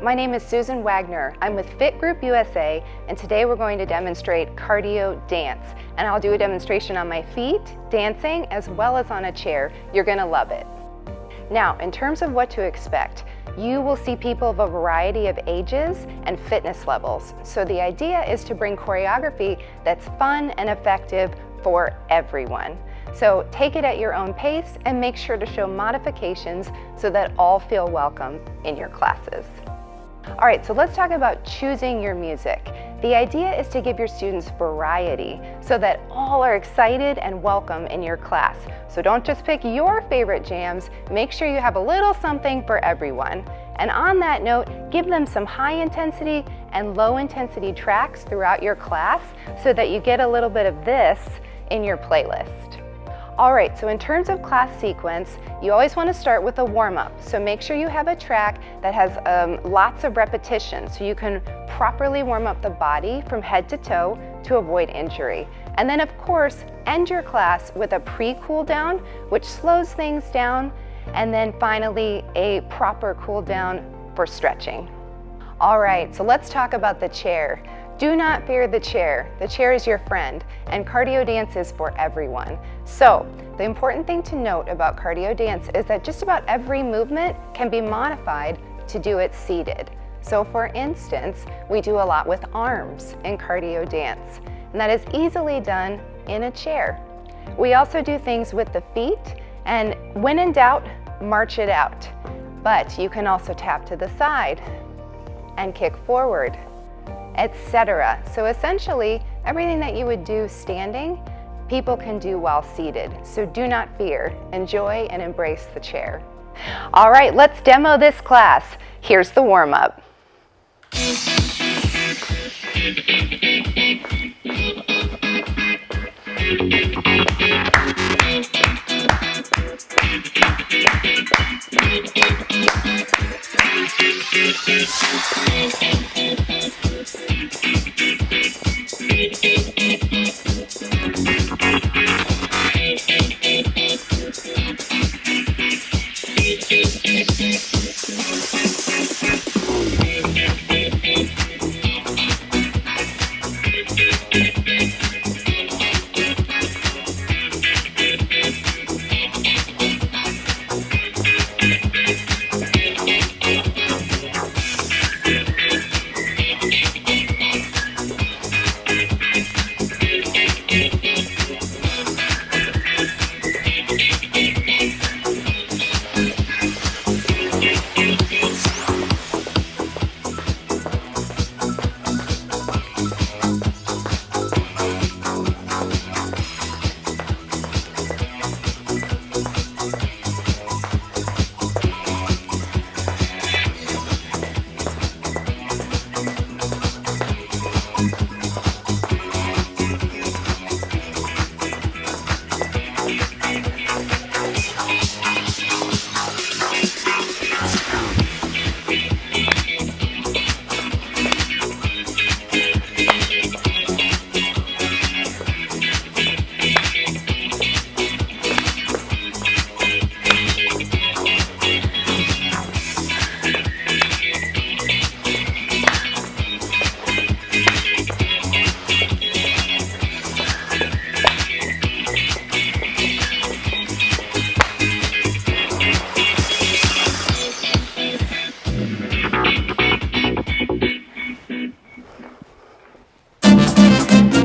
my name is Susan Wagner. I'm with Fit Group USA, and today we're going to demonstrate cardio dance. And I'll do a demonstration on my feet, dancing, as well as on a chair. You're gonna love it. Now, in terms of what to expect, you will see people of a variety of ages and fitness levels. So the idea is to bring choreography that's fun and effective for everyone. So take it at your own pace and make sure to show modifications so that all feel welcome in your classes. All right, so let's talk about choosing your music. The idea is to give your students variety so that all are excited and welcome in your class. So don't just pick your favorite jams, make sure you have a little something for everyone. And on that note, give them some high intensity and low intensity tracks throughout your class so that you get a little bit of this in your playlist. All right, so in terms of class sequence, you always want to start with a warm-up. So make sure you have a track that has lots of repetition so you can properly warm up the body from head to toe to avoid injury. And then of course, end your class with a pre-cool down, which slows things down, and then finally a proper cool down for stretching. All right, so let's talk about the chair. Do not fear the chair. The chair is your friend, and cardio dance is for everyone. So, the important thing to note about cardio dance is that just about every movement can be modified to do it seated. So for instance, we do a lot with arms in cardio dance, and that is easily done in a chair. We also do things with the feet, and when in doubt, march it out. But you can also tap to the side and kick forward, etc. So essentially, everything that you would do standing, people can do while seated. So do not fear, enjoy and embrace the chair. All right, let's demo this class. Here's the warm-up.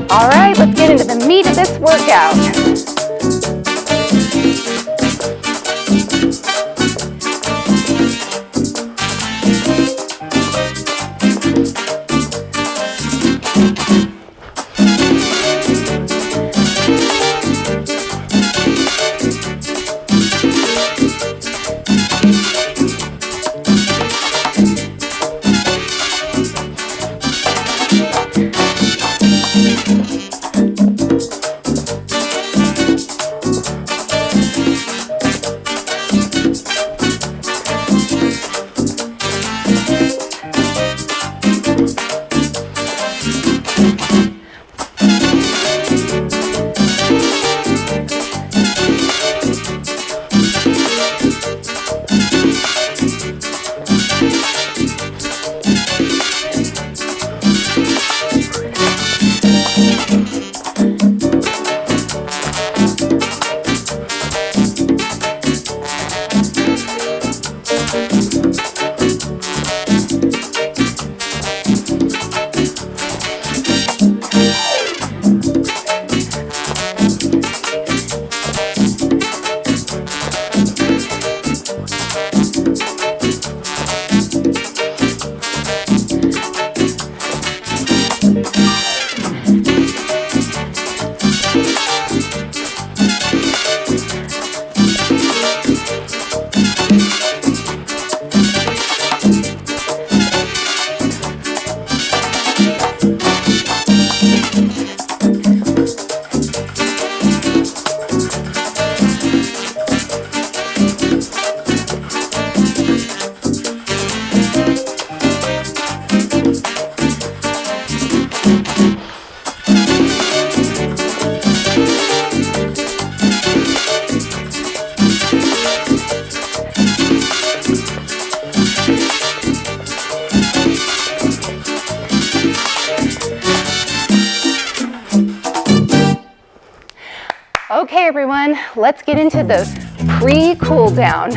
All right, let's get into the meat of this workout. Okay, everyone, let's get into the pre-cool down.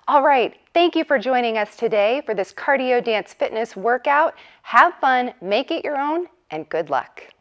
All right, thank you for joining us today for this cardio dance fitness workout. Have fun, make it your own, and good luck.